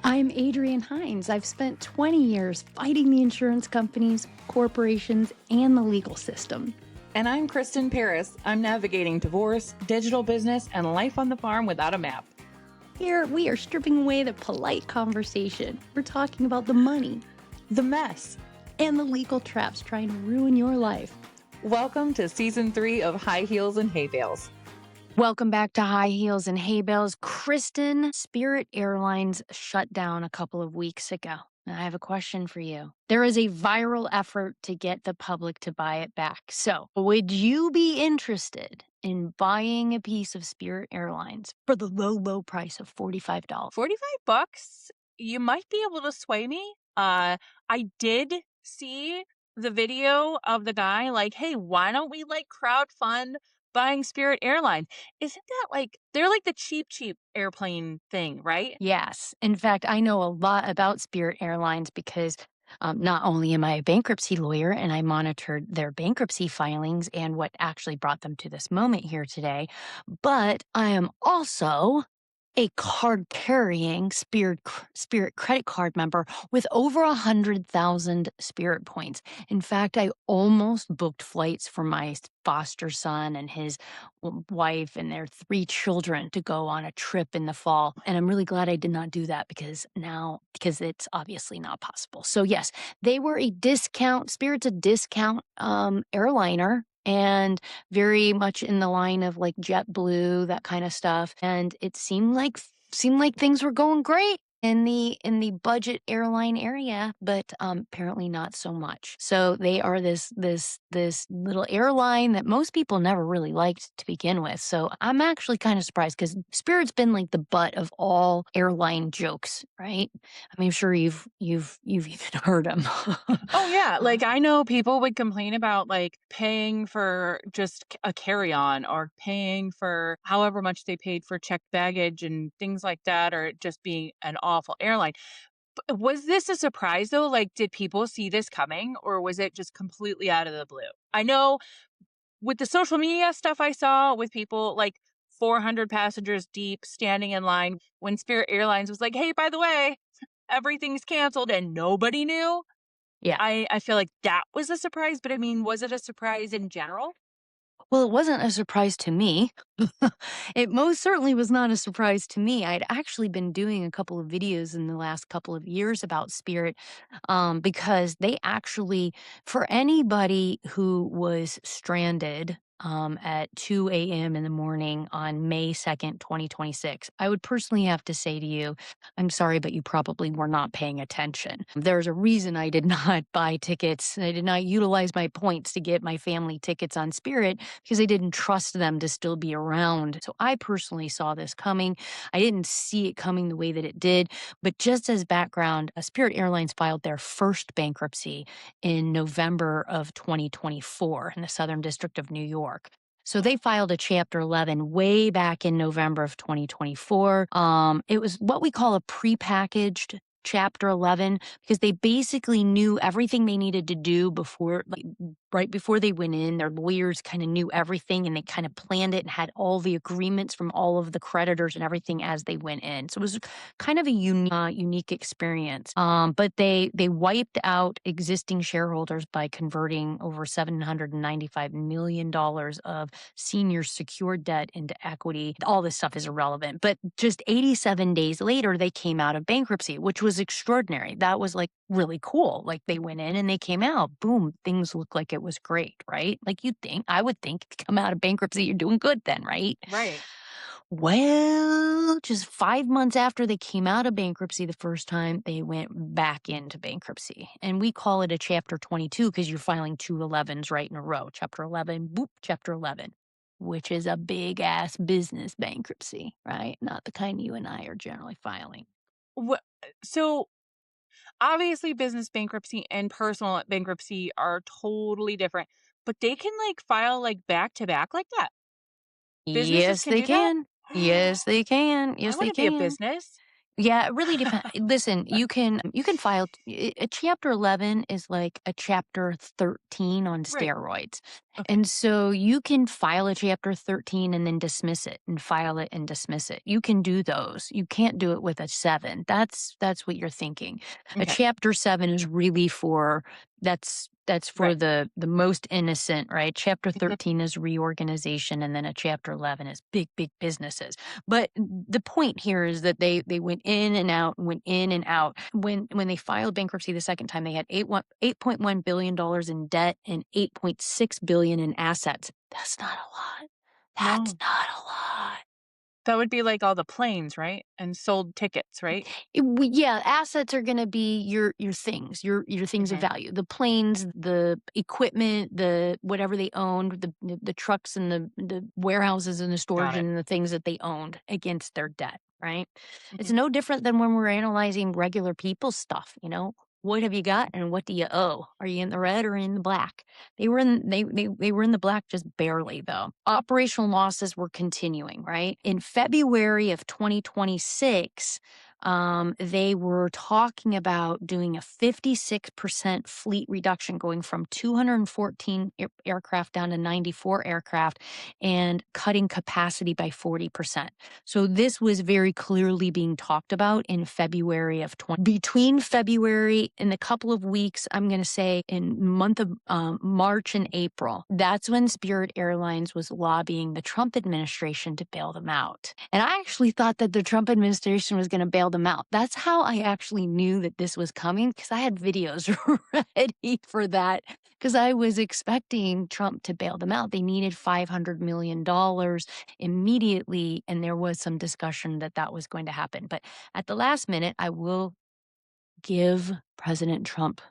I'm Adrienne Hines. I've spent 20 years fighting the insurance companies, corporations, and the legal system. And I'm Kristen Paris. I'm navigating divorce, digital business, and life on the farm without a map. Here, we are stripping away the polite conversation. We're talking about the money, The mess. and the legal traps trying to ruin your life. Welcome to Season 3 of High Heels and Hay Bales. Welcome back to High Heels and Hay Bales. Kristen, Spirit Airlines shut down a couple of weeks ago. And I have a question for you. There is a viral effort to get the public to buy it back. So, would you be interested in buying a piece of Spirit Airlines for the low price of $45? $45? You might be able to sway me. I did see the video of the guy like, hey, why don't we crowdfund buying Spirit Airlines? Isn't that they're like the cheap airplane thing, right? Yes. In fact, I know a lot about Spirit Airlines because not only am I a bankruptcy lawyer and I monitored their bankruptcy filings and what actually brought them to this moment here today, but I am also a card-carrying Spirit credit card member with over 100,000 Spirit points. In fact, I almost booked flights for my foster son and his wife and their 3 children to go on a trip in the fall. And I'm really glad I did not do that because it's obviously not possible. So yes, they were a discount. Spirit's a discount airliner, and very much in the line of like JetBlue, that kind of stuff. And it seemed like things were going great in the budget airline area, but apparently not so much. So they are this little airline that most people never really liked to begin with. So I'm actually kind of surprised because Spirit's been like the butt of all airline jokes, right? I mean, I'm sure you've even heard them. Oh, yeah. I know people would complain about paying for just a carry-on or paying for however much they paid for checked baggage and things like that, or just being an awful airline. Was this a surprise though? Did people see this coming, or was it just completely out of the blue? I know with the social media stuff I saw with people 400 passengers deep standing in line when Spirit Airlines was like, hey, by the way, everything's canceled, and nobody knew. Yeah. I feel like that was a surprise, but I mean, was it a surprise in general? Well, it wasn't a surprise to me. It most certainly was not a surprise to me. I'd actually been doing a couple of videos in the last couple of years about Spirit, because they actually, for anybody who was stranded at 2 a.m. in the morning on May 2nd, 2026, I would personally have to say to you, I'm sorry, but you probably were not paying attention. There's a reason I did not buy tickets. I did not utilize my points to get my family tickets on Spirit because I didn't trust them to still be around. So I personally saw this coming. I didn't see it coming the way that it did. But just as background, Spirit Airlines filed their first bankruptcy in November of 2024 in the Southern District of New York. So they filed a Chapter 11 way back in November of 2024. It was what we call a prepackaged Chapter 11 because they basically knew everything they needed to do before, right before they went in. Their lawyers kind of knew everything and they kind of planned it and had all the agreements from all of the creditors and everything as they went in. So it was kind of a unique experience. But they wiped out existing shareholders by converting over $795 million of senior secured debt into equity. All this stuff is irrelevant. But just 87 days later, they came out of bankruptcy, which was extraordinary. That was really cool. They went in and they came out. Boom, things looked like it was great, right? I would think if you come out of bankruptcy, you're doing good then, right? Right. Well, just 5 months after they came out of bankruptcy the first time, they went back into bankruptcy. And we call it a Chapter 22 because you're filing 2 11s right in a row. Chapter 11, boop, Chapter 11, which is a big ass business bankruptcy, right? Not the kind you and I are generally filing. So obviously business bankruptcy and personal bankruptcy are totally different, but they can file back to back like that. Businesses Yes, can they do that? can. Yes, they can. I Yes, want they to be a can. business. Yeah, it really depends. Listen, you can file a chapter 11 is like a chapter 13 on Right. steroids. Okay. And so you can file a chapter 13 and then dismiss it and file it and dismiss it. You can do those. You can't do it with a 7. That's what you're thinking. A Okay. chapter 7 is really for that's for Right. the most innocent, right? Chapter Mhm. 13 is reorganization and then a chapter 11 is big businesses. But the point here is that they went in and out, went in and out. When they filed bankruptcy the second time, they had 8.1 billion dollars in debt and 8.6 billion in assets. That's not a lot. That's No. not a lot. That would be like all the planes, right? And sold tickets, right? Yeah, assets are gonna be your things, your things of Mhm. value. The planes, the equipment, the whatever they owned, the trucks and the warehouses and the storage Got it. and the things that they owned against their debt, right? It's Mhm. no different than when we're analyzing regular people's stuff, you know? What have you got and what do you owe? Are you in the red or in the black? They were in the black just barely though. Operational losses were continuing, right? In February of 2026, they were talking about doing a 56% fleet reduction, going from 214 aircraft down to 94 aircraft and cutting capacity by 40%. So this was very clearly being talked about in February of 20. Between February and a couple of weeks, I'm going to say in month of March and April, that's when Spirit Airlines was lobbying the Trump administration to bail them out. And I actually thought that the Trump administration was going to bail them out. That's how I actually knew that this was coming because I had videos ready for that because I was expecting Trump to bail them out. They needed $500 million immediately, and there was some discussion that that was going to happen. But at the last minute, I will give President Trump.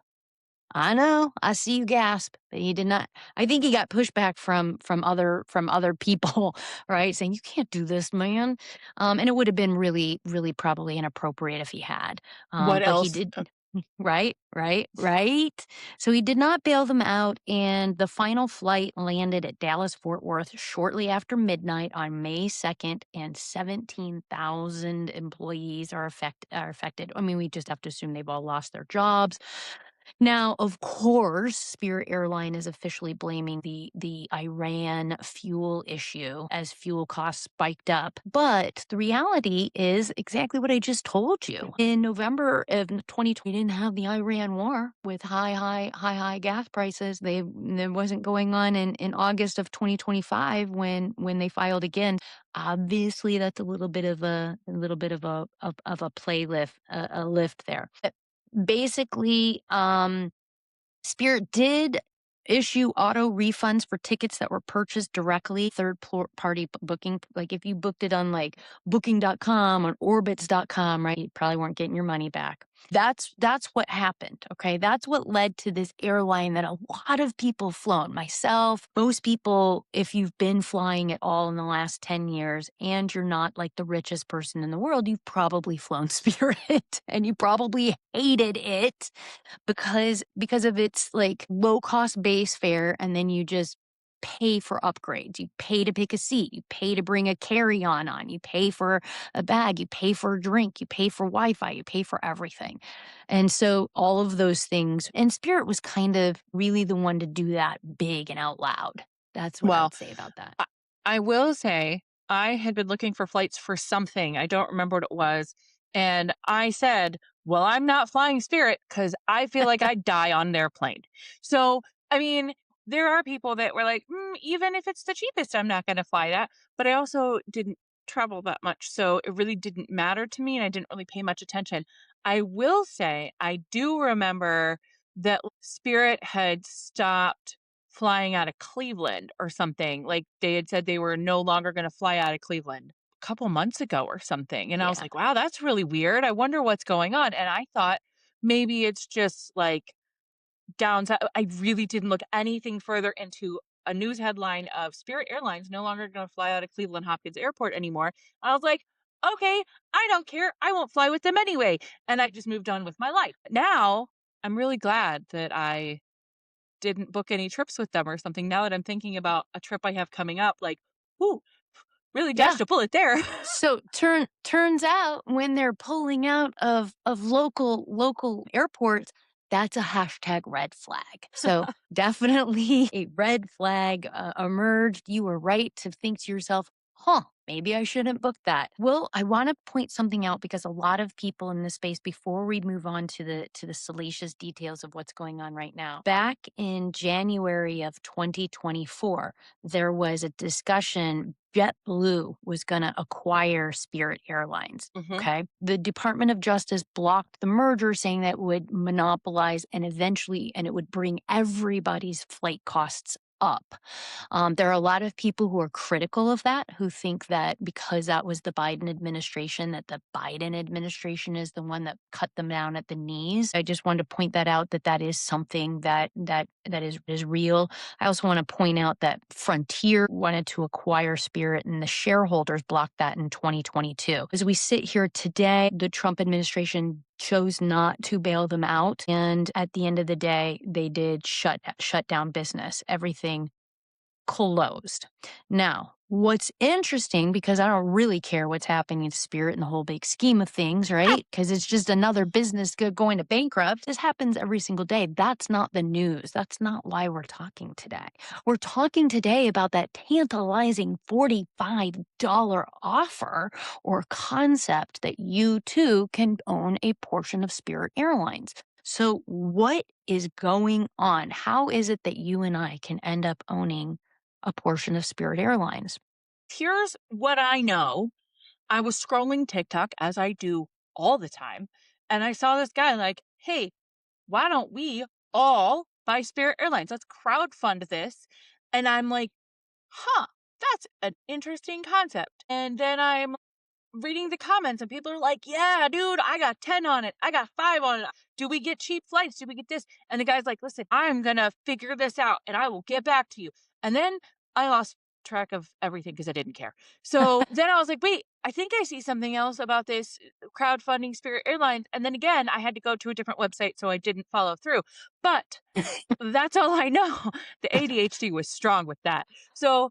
I know, I see you gasp, but he did not. I think he got pushback from other people, right? Saying you can't do this, man. And it would have been really probably inappropriate if he had. What But he else? did. Right. So he did not bail them out, and the final flight landed at Dallas Fort Worth shortly after midnight on May 2nd, and 17,000 employees are affected. I mean, we just have to assume they've all lost their jobs. Now, of course, Spirit Airline is officially blaming the Iran fuel issue as fuel costs spiked up. But the reality is exactly what I just told you. In November of 2020, we didn't have the Iran war with high gas prices. There wasn't going on in August of 2025 when they filed again. Obviously, that's a little bit of a play lift, a lift there. Basically, Spirit did issue auto refunds for tickets that were purchased directly party booking. Like if you booked it on like booking.com or orbitz.com, right? You probably weren't getting your money back. That's what happened. Okay. That's what led to this airline that a lot of people flown. Myself, most people, if you've been flying at all in the last 10 years and you're not like the richest person in the world, you've probably flown Spirit and you probably hated it because of its like low cost base fare, and then you just pay for upgrades. You pay to pick a seat, you pay to bring a carry-on, you pay for a bag, you pay for a drink, you pay for Wi-Fi, you pay for everything. And so all of those things, and Spirit was kind of really the one to do that big and out loud. That's what I Well, would say about that. I I will say I had been looking for flights for something, I don't remember what it was, and I said, "Well, I'm not flying Spirit because I feel like I'd die on an airplane." So, I mean, there are people that were like, even if it's the cheapest, I'm not gonna fly that," but I also didn't travel that much, so it really didn't matter to me, and I didn't really pay much attention. I will say I do remember that Spirit had stopped flying out of Cleveland or something. Like they had said they were no longer going to fly out of Cleveland a couple months ago or something. And I was Yeah. like, wow, that's really weird. I wonder what's going on. And I thought maybe it's just like downside. I really didn't look anything further into a news headline of Spirit Airlines no longer going to fly out of Cleveland Hopkins Airport anymore. I was like, okay, I don't care. I won't fly with them anyway. And I just moved on with my life. Now I'm really glad that I didn't book any trips with them or something. Now that I'm thinking about a trip I have coming up, like, ooh, Really Yeah. dodged a bullet there. So turns out when they're pulling out of local airports, that's a hashtag red flag. So definitely a red flag emerged. You were right to think to yourself, huh, maybe I shouldn't book that. Well, I want to point something out because a lot of people in this space, before we move on to the salacious details of what's going on right now, back in January of 2024, there was a discussion. JetBlue was going to acquire Spirit Airlines. Mhm. Okay. The Department of Justice blocked the merger, saying that it would monopolize and it would bring everybody's flight costs up. There are a lot of people who are critical of that, who think that because that was the Biden administration, that the Biden administration is the one that cut them down at the knees. I just wanted to point that out, that that is something that is real. I also want to point out that Frontier wanted to acquire Spirit and the shareholders blocked that in 2022. As we sit here today, the Trump administration chose not to bail them out. And at the end of the day, they did shut down business. Everything closed. Now, what's interesting, because I don't really care what's happening to Spirit in the whole big scheme of things, right? Because it's just another business going to bankrupt. This happens every single day. That's not the news. That's not why we're talking today. We're talking today about that tantalizing $45 offer or concept that you too can own a portion of Spirit Airlines. So, what is going on? How is it that you and I can end up owning a portion of Spirit Airlines? Here's what I know. I was scrolling TikTok, as I do all the time, and I saw this guy like, "Hey, why don't we all buy Spirit Airlines? Let's crowdfund this." And I'm like, "Huh, that's an interesting concept." And then I'm reading the comments and people are like, "Yeah, dude, I got 10 on it. I got 5 on it. Do we get cheap flights? Do we get this?" And the guy's like, "Listen, I'm going to figure this out and I will get back to you." And then I lost track of everything because I didn't care. So then I was like, "Wait, I think I see something else about this crowdfunding Spirit Airlines." And then again, I had to go to a different website, so I didn't follow through. But that's all I know. The ADHD was strong with that. So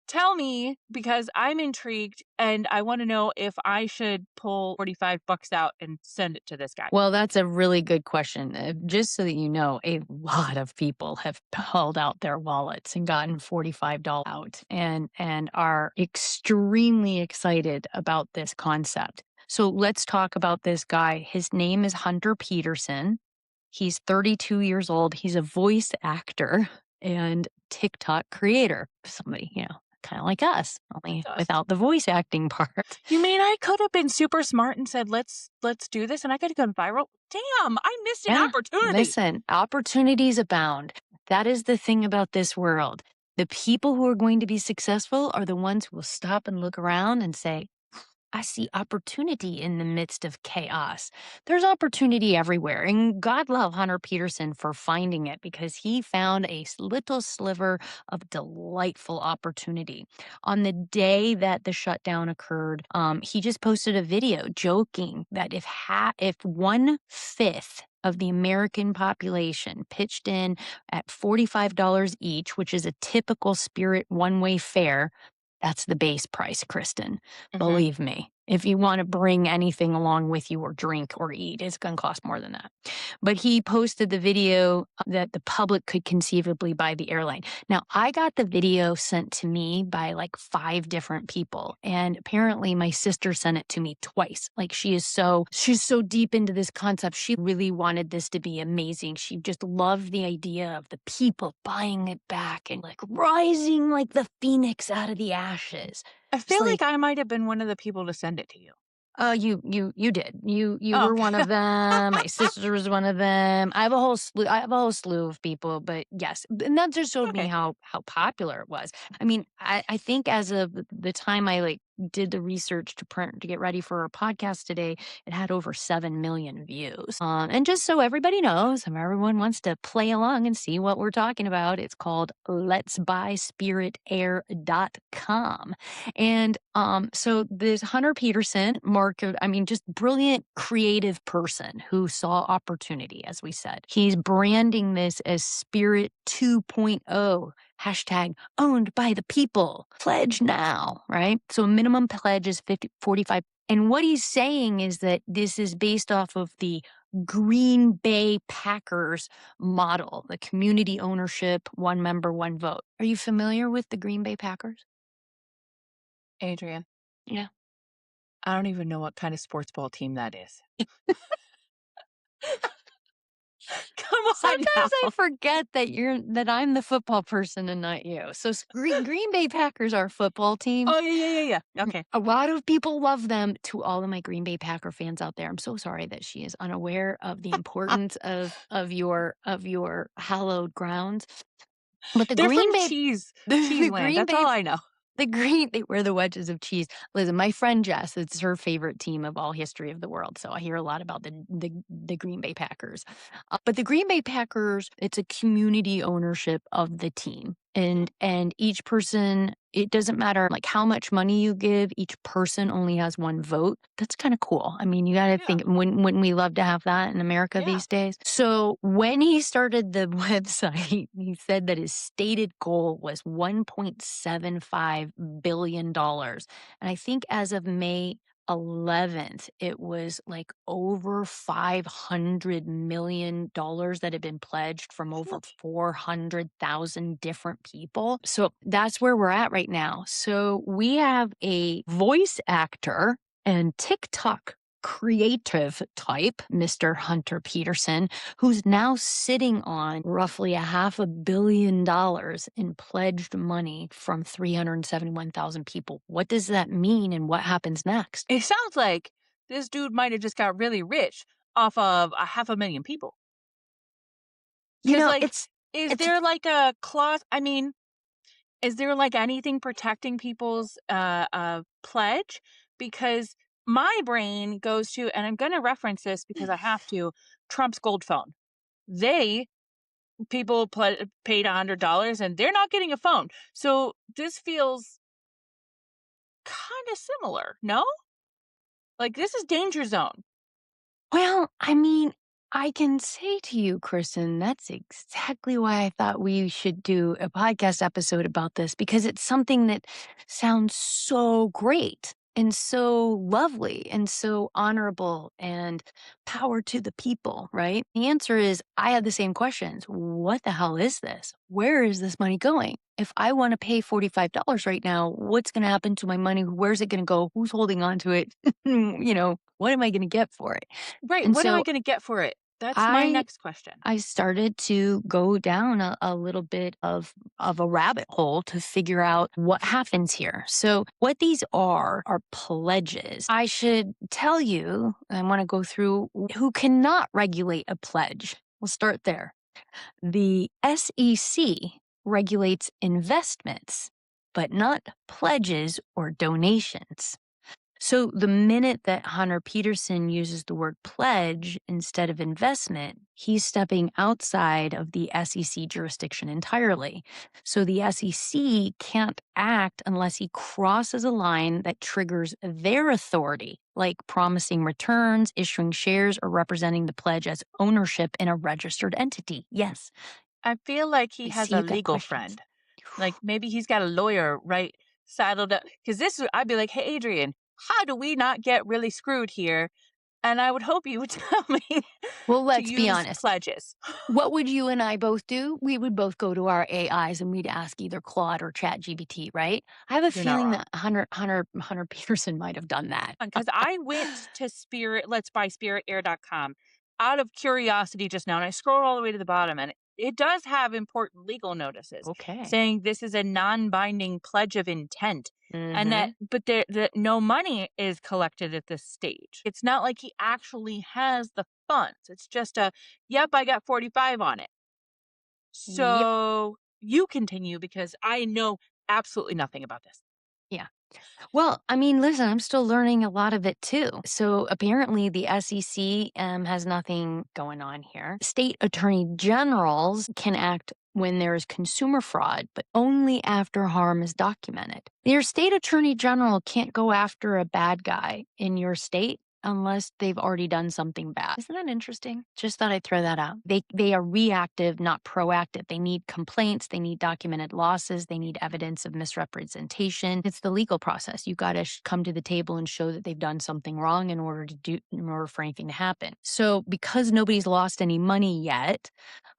tell me, because I'm intrigued and I want to know if I should pull 45 bucks out and send it to this guy. Well, that's a really good question. Just so that you know, a lot of people have pulled out their wallets and gotten $45 out and are extremely excited about this concept. So let's talk about this guy. His name is Hunter Peterson. He's 32 years old. He's a voice actor and TikTok creator. Somebody, kind of like us, only Like us. without the voice acting part. You mean I could have been super smart and said, let's do this, and I could have gone viral? Damn, I missed an Yeah. opportunity. Listen, opportunities abound. That is the thing about this world. The people who are going to be successful are the ones who will stop and look around and say, I see opportunity in the midst of chaos. There's opportunity everywhere. And God love Hunter Peterson for finding it, because he found a little sliver of delightful opportunity. On the day that the shutdown occurred, he just posted a video joking that if 1/5 of the American population pitched in at $45 each, which is a typical Spirit one-way fare, that's the base price, Kristen. Hmm. Believe me, if you want to bring anything along with you or drink or eat, it's going to cost more than that. But he posted the video that the public could conceivably buy the airline. Now, I got the video sent to me by like 5 different people. And apparently my sister sent it to me twice. Like she's so deep into this concept. She really wanted this to be amazing. She just loved the idea of the people buying it back and like rising like the phoenix out of the ashes. I Just feel like, like I might have been one of the people to send it to you. you did. You Oh, were one okay. of them. My sister was one of them. I have a whole slew of people, but yes. And that just showed me Okay. how popular it was. I mean, I think as of the time I like did the research to get ready for our podcast today, it had over 7 million views. And just so everybody knows, if everyone wants to play along and see what we're talking about, it's called letsbuyspiritair.com. And so this Hunter Peterson, I mean, just brilliant, creative person who saw opportunity, as we said. He's branding this as Spirit 2.0. Hashtag owned by the people. Pledge now, right? So a minimum pledge is 50, 45. And what he's saying is that this is based off of the Green Bay Packers model, the community ownership, one member, one vote. Are you familiar with the Green Bay Packers? Adrian, Yeah. I don't even know what kind of sports ball team that is. Come on Sometimes I now. forget that I'm the football person and not you. So Green Bay Packers are a football team. Oh, yeah, yeah, yeah, yeah. Okay. A lot of people love them. To all of my Green Bay Packer fans out there, I'm so sorry that she is unaware of the importance of your hallowed grounds. But the They're Green from Bay Cheese the Land, Green that's Bay all I know. they wear the wedges of cheese. Listen, my friend Jess, it's her favorite team of all history of the world. So I hear a lot about the Green Bay Packers. But the Green Bay Packers, it's a community ownership of the team. Mhm. And each person, it doesn't matter like how much money you give, each person only has one vote. That's kind of cool. I mean, you got to Yeah, think, wouldn't we love to have that in America yeah. these days? So when he started the website, he said that his stated goal was $1.75 billion. And I think as of May 11th, it was like over $500 million that had been pledged from over 400,000 different people. So that's where we're at right now. So we have a voice actor and TikTok creative type, Mr. Hunter Peterson, who's now sitting on roughly $500 million in pledged money from 371,000 people. What does that mean and what happens next? It sounds like this dude might have just got really rich off of a 500,000 people. You 'Cause, know, like, is it's there, like, a clause I mean, is there, like, anything protecting people's, pledge? Because my brain goes to and I'm gonna reference this because I have to, Trump's gold phone. They people paid $100 and they're not getting a phone. So, this feels kinda similar, no? Like, this is danger zone. well, I mean, I can say to you, Kristen, that's exactly why I thought we should do a podcast episode about this because it's something that sounds so great and so lovely and so honorable and power to the people, right? The answer is I had the same questions. What the hell is this? Where is this money going? If I want to pay $45 right now, what's going to happen to my money? Where's it going to go? Who's holding on to it? What am I going to get for it? Right, And what am I so gonna get for it? That's my I next question. I started to go down a little bit of a rabbit hole to figure out what happens here. So what these are pledges. I should tell you, I want to go through who cannot regulate a pledge. We'll start there. The SEC regulates investments, but not pledges or donations. So the minute that Hunter Peterson uses the word pledge instead of investment, he's stepping outside of the SEC jurisdiction entirely. So the SEC can't act unless he crosses a line that triggers their authority, like promising returns, issuing shares, or representing the pledge as ownership in a registered entity. Yes, I feel like he I has see a you've got legal questions. friend. Like, maybe he's got a lawyer, right, saddled up. Because I'd be like, "Hey, Adrian, how do we not get really screwed here?" And I would hope you would tell me Well, to let's be use honest. pledges. What would you and I both do? We would both go to our AIs and we'd ask either Claude or ChatGPT, right? I have a You're not feeling wrong. that Hunter Peterson might have done that. Because I went to Let's Buy SpiritAir.com out of curiosity just now, and I scrolled all the way to the bottom, and it does have important legal notices Okay. saying this is a non-binding pledge of intent, and Mm-hmm. that no money is collected at this stage. It's not like he actually has the funds. It's just a, yep, I got 45 on it. Yep. So you continue because I know absolutely nothing about this. Yeah. Well, I mean, listen, I'm still learning a lot of it too. So apparently, the SEC has nothing going on here. State attorney generals can act when there is consumer fraud, but only after harm is documented. Your state attorney general can't go after a bad guy in your state unless they've already done something bad. Isn't that interesting? Just thought I'd throw that out. They are reactive, not proactive. They need complaints, they need documented losses, they need evidence of misrepresentation. It's the legal process. You got to come to the table and show that they've done something wrong in order for anything to happen. So because nobody's lost any money yet,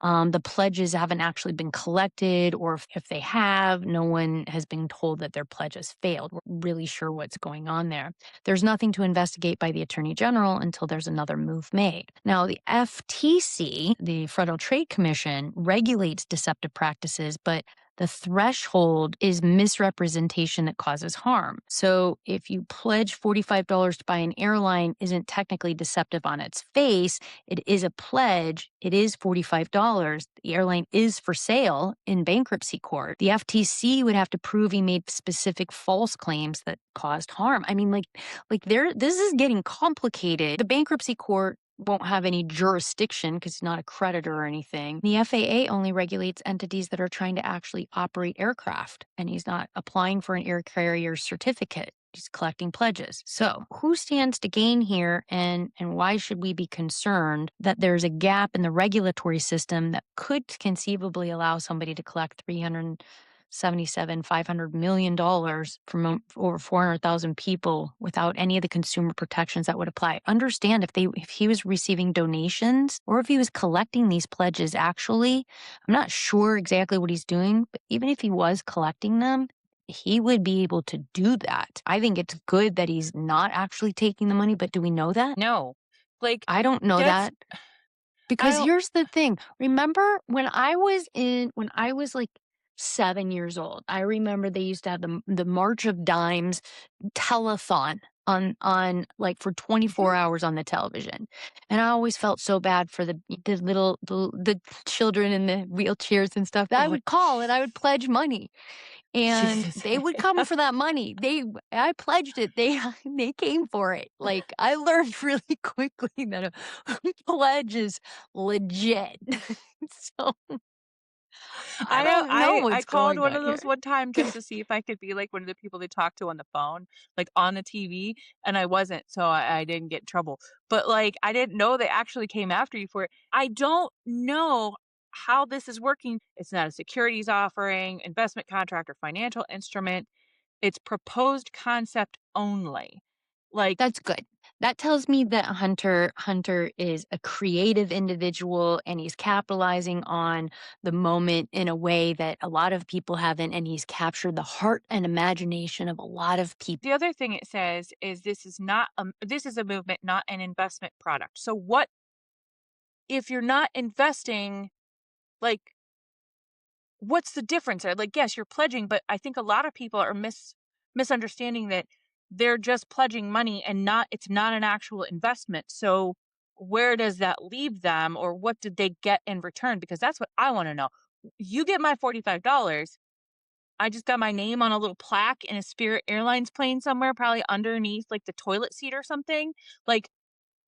the pledges haven't actually been collected, or if they have, no one has been told that their pledge has failed. We're really sure what's going on there. There's nothing to investigate by the Attorney General until there's another move made. Now, the FTC, the Federal Trade Commission, regulates deceptive practices, but the threshold is misrepresentation that causes harm. So if you pledge $45 to buy an airline isn't technically deceptive on its face, it is a pledge, it is $45. The airline is for sale in bankruptcy court. The FTC would have to prove he made specific false claims that caused harm. I mean, this is getting complicated. The bankruptcy court won't have any jurisdiction because it's not a creditor or anything. The FAA only regulates entities that are trying to actually operate aircraft, and he's not applying for an air carrier certificate. He's collecting pledges. So who stands to gain here, and why should we be concerned that there's a gap in the regulatory system that could conceivably allow somebody to collect 377, $500 million from over 400,000 people without any of the consumer protections that would apply? Understand, if he was receiving donations or if he was collecting these pledges, actually, I'm not sure exactly what he's doing, but even if he was collecting them, he would be able to do that. I think it's good that he's not actually taking the money, but do we know that? No. Like, I don't know that's that. I Because don't here's the thing. Remember when I was like 7 years old, I remember they used to have the March of Dimes telethon on like for 24 Mhm. hours on the television. And I always felt so bad for the children in the wheelchairs and stuff. I Oh, would call and I would pledge money, and Jesus. they would come for that money. I pledged it. They came for it. Like, I learned really quickly that a pledge is legit. So I don't know I what's called going one on of here. those one time just to see if I could be like one of the people they talk to on the phone, like on the TV, and I wasn't, so I didn't get in trouble. But like I didn't know they actually came after you for it. I don't know how this is working. It's not a securities offering, investment contract, or financial instrument. It's proposed concept only. Like, That's good. That tells me that Hunter is a creative individual, and he's capitalizing on the moment in a way that a lot of people haven't, and he's captured the heart and imagination of a lot of people. the other thing it says is this is a movement, not an investment product. So what if you're not investing, like, what's the difference? Like, yes, you're pledging, but I think a lot of people are misunderstanding that they're just pledging money and not it's not an actual investment. So where does that leave them, or what did they get in return? Because that's what I want to know. You get my $45. I just got my name on a little plaque in a Spirit Airlines plane somewhere, probably underneath like the toilet seat or something. Like,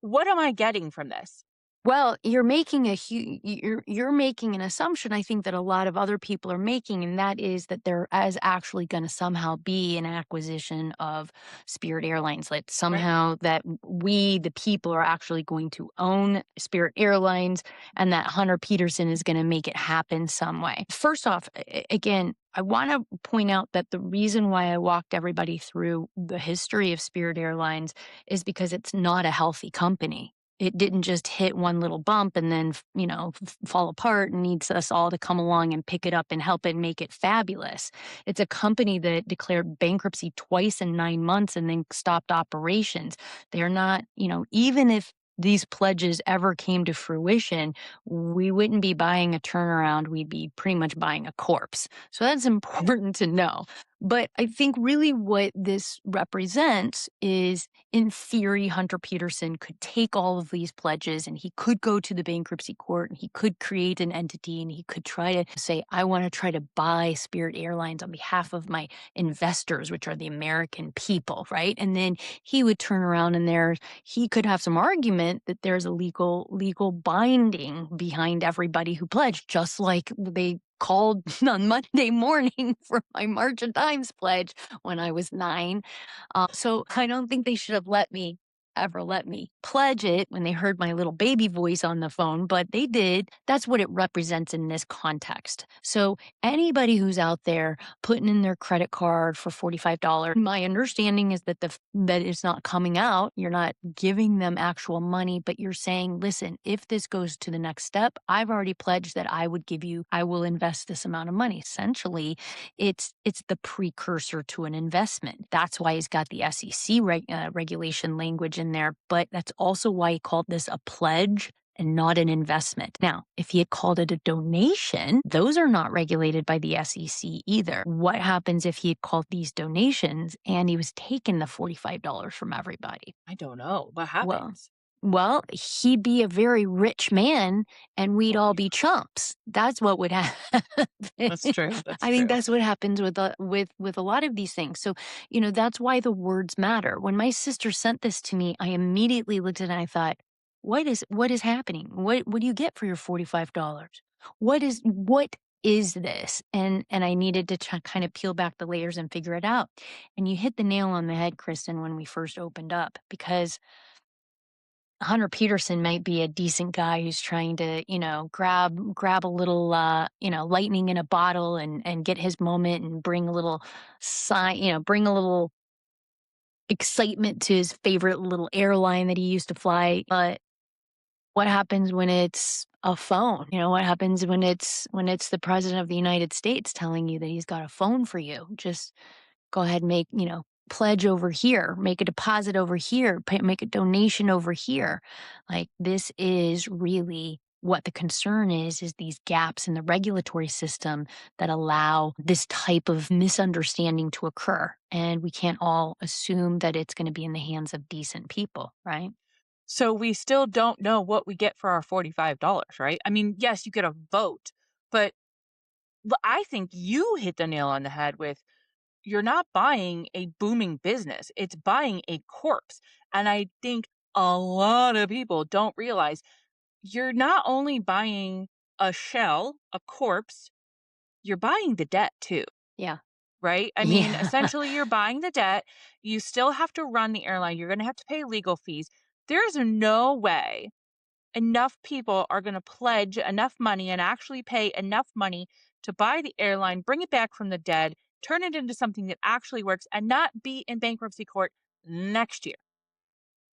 what am I getting from this? Well, you're making an assumption, I think, that a lot of other people are making, and that is that there is actually gonna somehow be an acquisition of Spirit Airlines. Like, Right. somehow that we, the people, are actually going to own Spirit Airlines, and that Hunter Peterson is gonna make it happen some way. First off, again, I wanna point out that the reason why I walked everybody through the history of Spirit Airlines is because it's not a healthy company. It didn't just hit one little bump and then, fall apart, and needs us all to come along and pick it up and help it make it fabulous. It's a company that declared bankruptcy twice in 9 months and then stopped operations. They're not, even if these pledges ever came to fruition, we wouldn't be buying a turnaround. We'd be pretty much buying a corpse. So that's important to know. But I think really what this represents is, in theory, Hunter Peterson could take all of these pledges and he could go to the bankruptcy court and he could create an entity and he could try to say, I want to try to buy Spirit Airlines on behalf of my investors, which are the American people, right? And then he would turn around and he could have some argument that there's a legal binding behind everybody who pledged, just like they called on Monday morning for my March of Dimes pledge when I was 9. So I don't think they should have let me. ever let me pledge it when they heard my little baby voice on the phone, but they did. That's what it represents in this context. So anybody who's out there putting in their credit card for $45, my understanding is that that it's not coming out. You're not giving them actual money, but you're saying, listen, if this goes to the next step, I've already pledged that I will invest this amount of money. Essentially, it's the precursor to an investment. That's why he's got the SEC regulation language in there, but that's also why he called this a pledge and not an investment. Now, if he had called it a donation, those are not regulated by the SEC either. What happens if he had called these donations and he was taking the $45 from everybody? I don't know. What Well, happens? he'd be a very rich man and we'd Oh, all yeah. be chumps. That's what would happen. That's true. That's I think true. that's what happens with a lot of these things. So, that's why the words matter. When my sister sent this to me, I immediately looked at it and I thought, what is happening? What do you get for your $45? What is this? And I needed to kind of peel back the layers and figure it out. And you hit the nail on the head, Kristen, when we first opened up, because Hunter Peterson might be a decent guy who's trying to, grab a little, lightning in a bottle and get his moment and bring a little bring a little excitement to his favorite little airline that he used to fly. But what happens when it's a phone? What happens when it's the president of the United States telling you that he's got a phone for you? Just go ahead and pledge over here, make a deposit over here, make a donation over here. Like, this is really what the concern is these gaps in the regulatory system that allow this type of misunderstanding to occur. And we can't all assume that it's going to be in the hands of decent people, right? So we still don't know what we get for our $45, right? I mean, yes, you get a vote, but I think you hit the nail on the head with you're not buying a booming business, it's buying a corpse. And I think a lot of people don't realize you're not only buying a shell, a corpse, you're buying the debt too, Yeah. right? I mean, Yeah. essentially, you're buying the debt. You still have to run the airline. You're going to have to pay legal fees. There's no way enough people are going to pledge enough money and actually pay enough money to buy the airline, bring it back from the dead, turn it into something that actually works, and not be in bankruptcy court next year.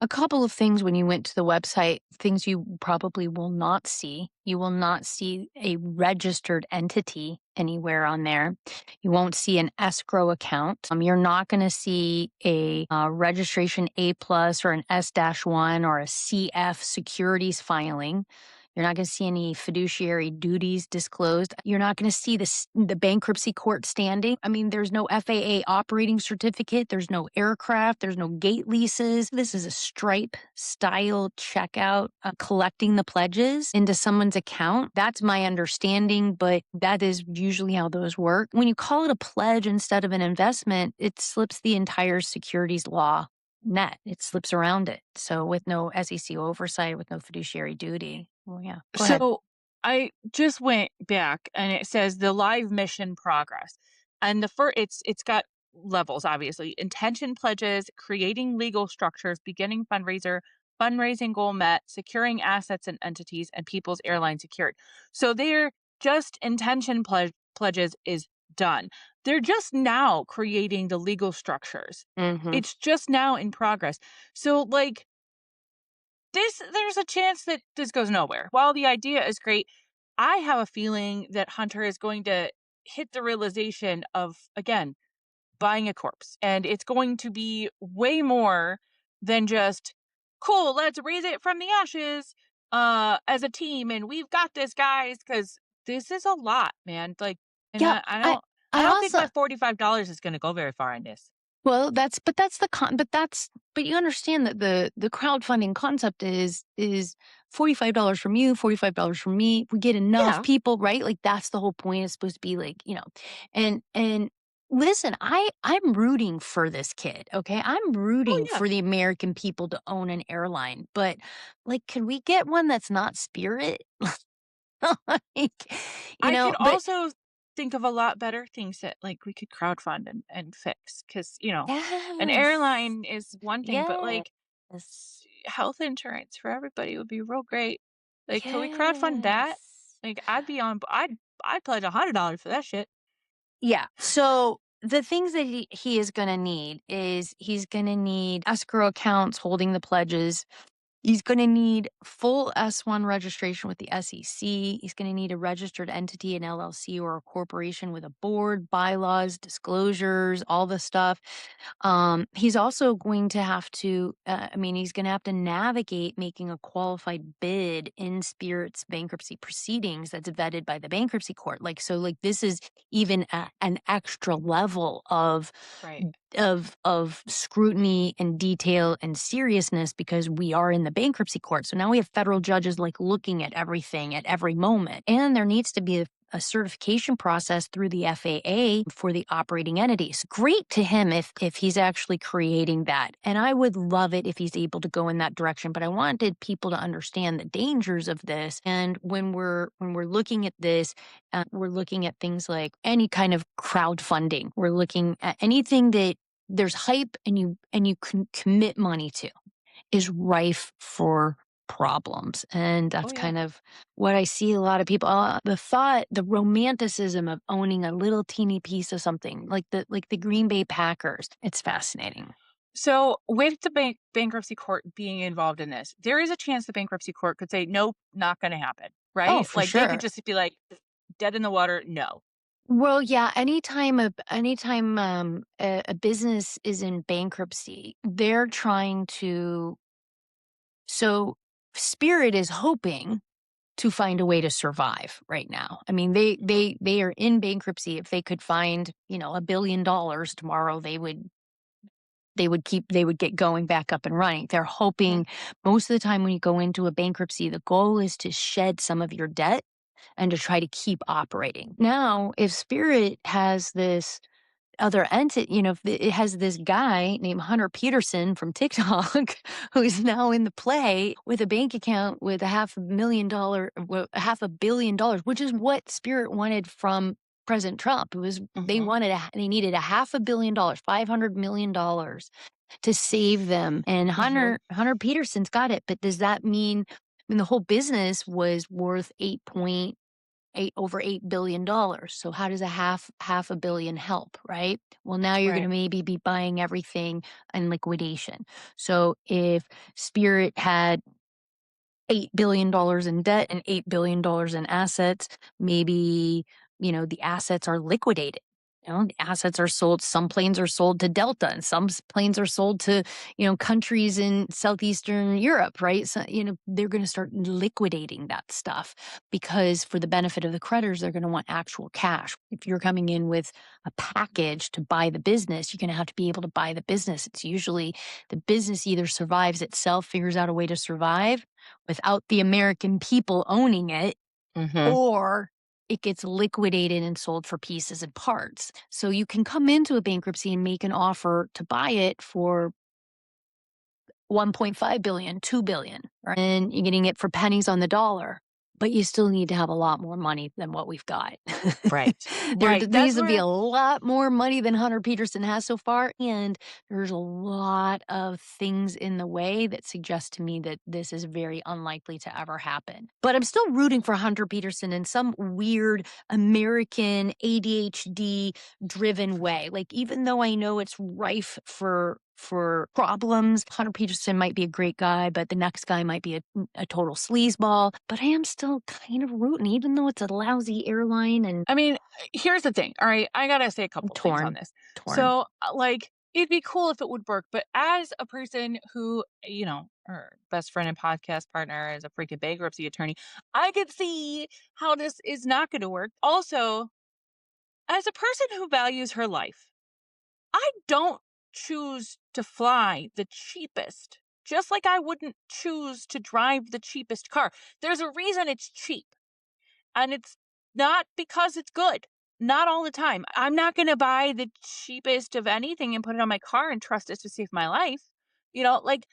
A couple of things when you went to the website, things you probably will not see. You will not see a registered entity anywhere on there. You won't see an escrow account. You're not going to see a registration A plus or an S-1 or a CF securities filing. You're not going to see any fiduciary duties disclosed. You're not going to see the bankruptcy court standing. I mean, there's no FAA operating certificate. There's no aircraft. There's no gate leases. This is a Stripe style checkout, collecting the pledges into someone's account. That's my understanding, but that is usually how those work. When you call it a pledge instead of an investment, it slips the entire securities law net. It slips around it. So with no SEC oversight, with no fiduciary duty. Well, yeah. Go ahead. So I just went back and it says the live mission progress. And the first it's got levels, obviously. Intention pledges, creating legal structures, beginning fundraising goal met, securing assets and entities, and people's airline secured. So they're just pledges is done. They're just now creating the legal structures. Mhm. It's just now in progress. So like there's a chance that this goes nowhere. While the idea is great, I have a feeling that Hunter is going to hit the realization of, again, buying a corpse. And it's going to be way more than just, cool, let's raise it from the ashes as a team. And we've got this, guys, because this is a lot, man. Like, and Yeah, I I don't think also my $45 is going to go very far in this. well, that's the con but you understand that the crowdfunding concept is $45 from you, $45 from me. We get enough Yeah. people, right? Like, that's the whole point. It's supposed to be like, and listen, I'm rooting for this kid, okay? I'm Oh, rooting yeah. for the American people to own an airline, but, like, can we get one that's not Spirit? Like, I could but also think of a lot better things that, like, we could crowdfund and fix because an yes. airline is one thing, but, Yeah. like, Yes. Health insurance for everybody would be real great. Like, could we crowdfund that? Yes. Like, I'd pledge $100 for that shit. Yeah. So the things that he is going to need is he's going to need escrow accounts holding the pledges. He's going to need full S1 registration with the SEC. He's going to need a registered entity, an LLC or a corporation with a board, bylaws, disclosures, all the stuff. He's also going to have to, he's going to have to navigate making a qualified bid in Spirit's bankruptcy proceedings that's vetted by the bankruptcy court. Like, this is even an extra level Right. of scrutiny and detail and seriousness because we are in the bankruptcy court. So now we have federal judges like looking at everything at every moment. And there needs to be a certification process through the FAA for the operating entities. Great to him if he's actually creating that. And I would love it if he's able to go in that direction. But I wanted people to understand the dangers of this. And when we're looking at this, we're looking at things like any kind of crowdfunding. We're looking at anything that there's hype and you can commit money to is rife for problems. And Oh, that's yeah. kind of what I see a lot of people the romanticism of owning a little teeny piece of something like the Green Bay Packers. It's fascinating. So, with the bankruptcy court being involved in this, there is a chance the bankruptcy court could say, "Nope, not gonna happen," Oh, right? for Like, they could sure. just be like, "Dead in the water, no." Well, yeah, anytime a business is in bankruptcy, they're trying to so Spirit is hoping to find a way to survive right now. I mean, they are in bankruptcy. If they could find, $1 billion tomorrow, they would get going back up and running. They're Mhm. hoping most of the time when you go into a bankruptcy, the goal is to shed some of your debt and to try to keep operating. Now, if Spirit has this other entity, if it has this guy named Hunter Peterson from TikTok who's now in the play with a bank account with a half a billion dollars, which is what Spirit wanted from President Trump. It was Mhm. they needed a $500 million, $500 million to save them. And Mhm. Hunter Peterson's got it. But does that mean the whole business was worth 8 over $8 billion. So how does a half a billion help, right? Well, now you're going to Right. maybe be buying everything in liquidation. So if Spirit had $8 billion in debt and $8 billion in assets, maybe, the assets are liquidated. The assets are sold. Some planes are sold to Delta and some planes are sold to, countries in Southeastern Europe, right? So, they're going to start liquidating that stuff because for the benefit of the creditors, they're going to want actual cash. If you're coming in with a package to buy the business, you're going to have to be able to buy the business. It's usually the business either survives itself, figures out a way to survive, without the American people owning it, Mhm. or it gets liquidated and sold for pieces and parts. So you can come into a bankruptcy and make an offer to buy it for 1.5 billion, 2 billion, right? And you're getting it for pennies on the dollar, but you still need to have a lot more money than what we've got. Right. There Right. needs That's to be where a lot more money than Hunter Peterson has so far, and there's a lot of things in the way that suggest to me that this is very unlikely to ever happen. But I'm still rooting for Hunter Peterson in some weird American ADHD driven way. Like, even though I know it's rife for problems, Hunter Peterson might be a great guy, but the next guy might be a total sleazeball. But I am still kind of rooting, even though it's a lousy airline and I mean, here's the thing, all right? I gotta say a I'm couple of things on torn, this. torn. So, like, it'd be cool if it would work, but as a person who, or best friend and podcast partner as a freaking bankruptcy attorney, I could see how this is not gonna work. Also, as a person who values her life, I don't choose to fly the cheapest, just like I wouldn't choose to drive the cheapest car. There's a reason it's cheap. And it's not because it's good. Not all the time. I'm not gonna buy the cheapest of anything and put it on my car and trust it to save my life. Like,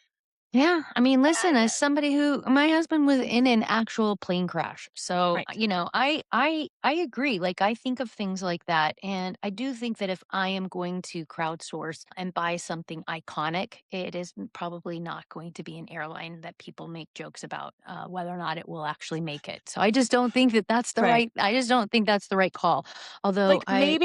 Yeah, I mean, listen, Yeah. as somebody who my husband was in an actual plane crash. So, Right. I agree. Like I think of things like that and I do think that if I am going to crowdsource and buy something iconic, it is probably not going to be an airline that people make jokes about whether or not it will actually make it. So, Right. I just don't think that's the right call. Although Like, I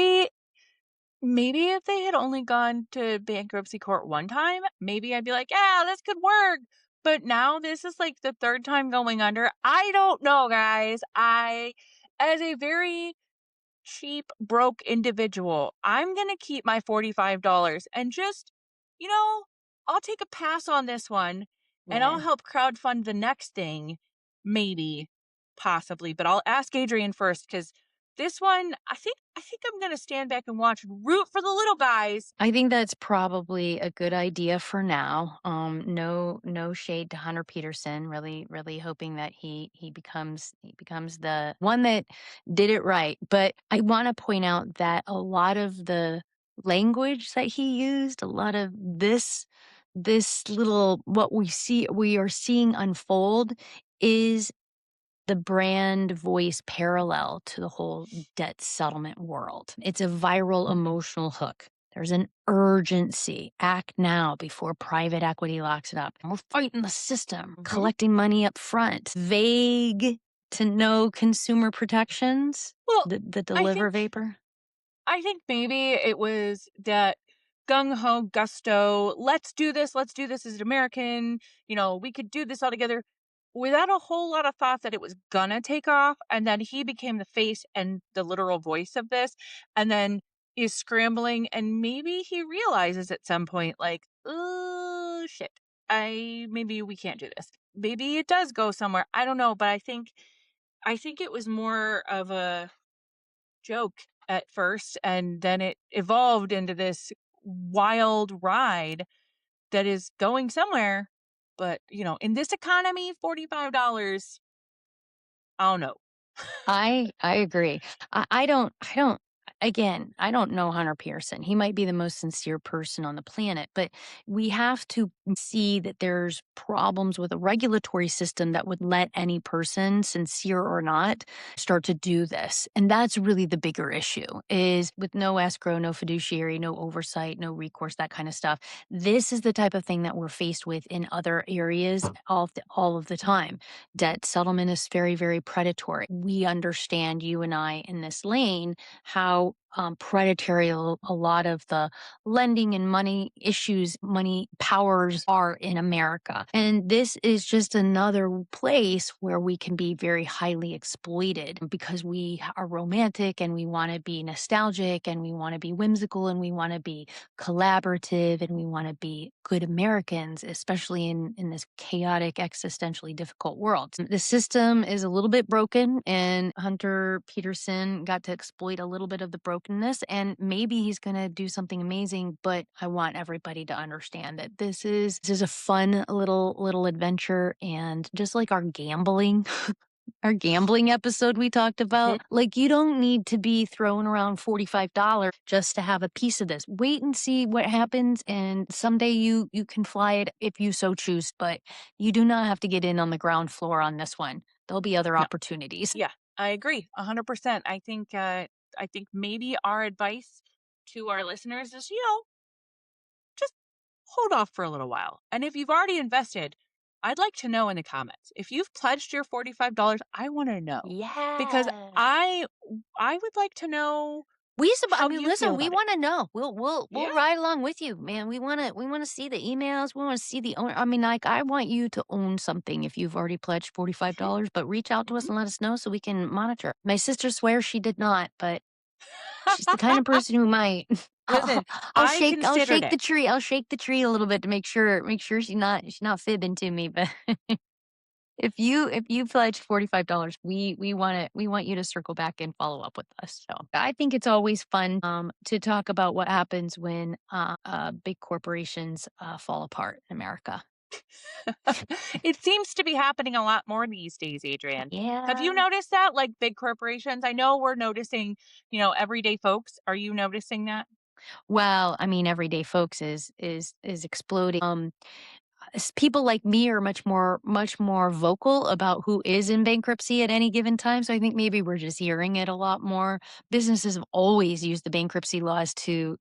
maybe if they had only gone to bankruptcy court one time, maybe I'd be like, "Yeah, this could work." But now this is, like, the 3rd time going under. I don't know, guys. As a very cheap, broke individual, I'm gonna keep my $45 and just, you know, I'll take a pass on this one, and I'll yeah. help crowdfund the next thing, maybe, possibly, but I'll ask Adrienne first because this one, I think I'm gonna stand back and watch and root for the little guys. I think that's probably a good idea for now. No shade to Hunter Peterson. Really, really hoping that he becomes the one that did it right. But I want to point out that a lot of the language that he used, a lot of this little what we are seeing unfold is the brand voice parallel to the whole debt settlement world. It's a viral Mhm, emotional hook. There's an urgency. Act now before private equity locks it up. And we're fighting the system, mhm. collecting money up front. Vague to no consumer protections. Well, The I deliver think vapor. I think maybe it was that gung ho gusto. Let's do this as an American. We could do this all together without a whole lot of thought that it was gonna take off. And then he became the face and the literal voice of this, and then is scrambling. And maybe he realizes at some point, like, oh shit, maybe we can't do this. Maybe it does go somewhere. I don't know, but I think it was more of a joke at first, and then it evolved into this wild ride that is going somewhere. But, in this economy, $45, I don't know. I agree. I don't again, I don't know Hunter Pearson. He might be the most sincere person on the planet, but we have to see that there's problems with a regulatory system that would let any person, sincere or not, start to do this. And that's really the bigger issue is with no escrow, no fiduciary, no oversight, no recourse, that kind of stuff. This is the type of thing that we're faced with in other areas all of the time. Debt settlement is very, very predatory. We understand, you and I, in this lane, how predatory a lot of the lending and money issues, money powers are in America. And this is just another place where we can be very highly exploited because we are romantic and we want to be nostalgic and we want to be whimsical and we want to be collaborative and we want to be good Americans, especially in this chaotic, existentially difficult world. The system is a little bit broken, and Hunter Peterson got to exploit a little bit of the brokenness. And maybe he's going to do something amazing. But I want everybody to understand that this is a fun little adventure, and just like our gambling episode we talked Mhm. about, like, you don't need to be throwing around $45 just to have a piece of this. Wait and see what happens, and someday you can fly it if you so choose, but you do not have to get in on the ground floor on this one. There'll be other No, opportunities. yeah, I agree 100%. I think maybe our advice to our listeners is, just hold off for a little while. And if you've already invested, I'd like to know in the comments. If you've pledged your $45, I want to know because Yes. I would like to know I how mean, you feel listen, we about it. wanna know. We'll Yeah. ride along with you, man. We wanna see the emails. We wanna see the owner. I mean, like, I want you to own something if you've already pledged Mhm, $45, but reach out to us mhm. and let us know so we can monitor. My sister swears she did not, but she's the kind of person who might. I'll Listen, I I'll considered shake it. the tree. I'll shake the tree a little bit to make sure she's not fibbing to me, but if you pledge $45, we want you to circle back and follow up with us. So I think it's always fun to talk about what happens when big corporations fall apart in America. It seems to be happening a lot more these days, Adrian. Have you Yeah. noticed that? Like big corporations? I know we're noticing, everyday folks. Are you noticing that? Well, I mean, everyday folks is exploding. people like me are much more vocal about who is in bankruptcy at any given time, so I think maybe we're just hearing it a lot more. Businesses have always used the bankruptcy laws to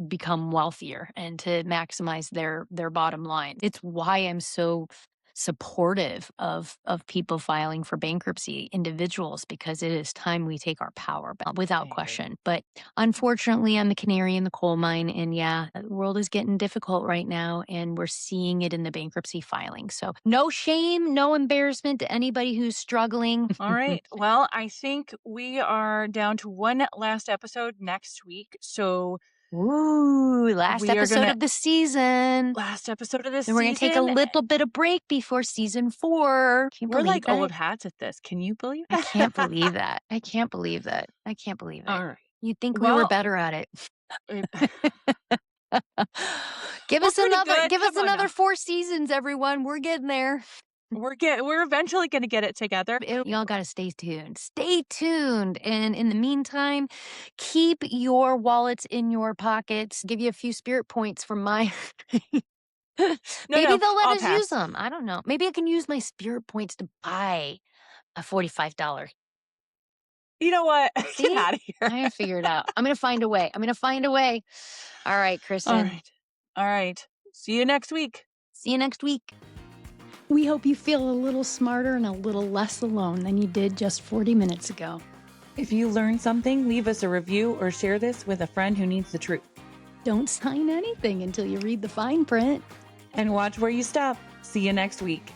become wealthier and to maximize their bottom line. It's why I'm so supportive of people filing for bankruptcy, individuals, because it is time we take our power back I without agree. question. But unfortunately, I'm the canary in the coal mine, and yeah, the world is getting difficult right now, and we're seeing it in the bankruptcy filing. So no shame, no embarrassment to anybody who's struggling. All right. Well, I think we are down to one last episode next week. So Ooh, last we are episode gonna of the season. last episode of this Then we're gonna take a season. little bit of break before season 4. Can't We're believe like old that. hats at this. Can you believe I can't that? believe that. I can't believe that. I can't believe it. All right. You'd think we were Well, better at it. eh, we're pretty good. Give us Come on another now. 4 seasons, everyone. We're getting there. We're eventually gonna get it together. Y'all gotta stay tuned. Stay tuned. And in the meantime, keep your wallets in your pockets. Give you a few spirit points from my. No, Maybe no, they'll let I'll us use pass. them. I don't know. Maybe I can use my spirit points to buy a $45. You know what? Get See? out of here. I gotta figure it out. I'm gonna find a way. I'm gonna find a way. All right, All Kristen. right. All right. See you next week. See you next week. We hope you feel a little smarter and a little less alone than you did just 40 minutes ago. If you learned something, leave us a review or share this with a friend who needs the truth. Don't sign anything until you read the fine print. And watch where you stop. See you next week.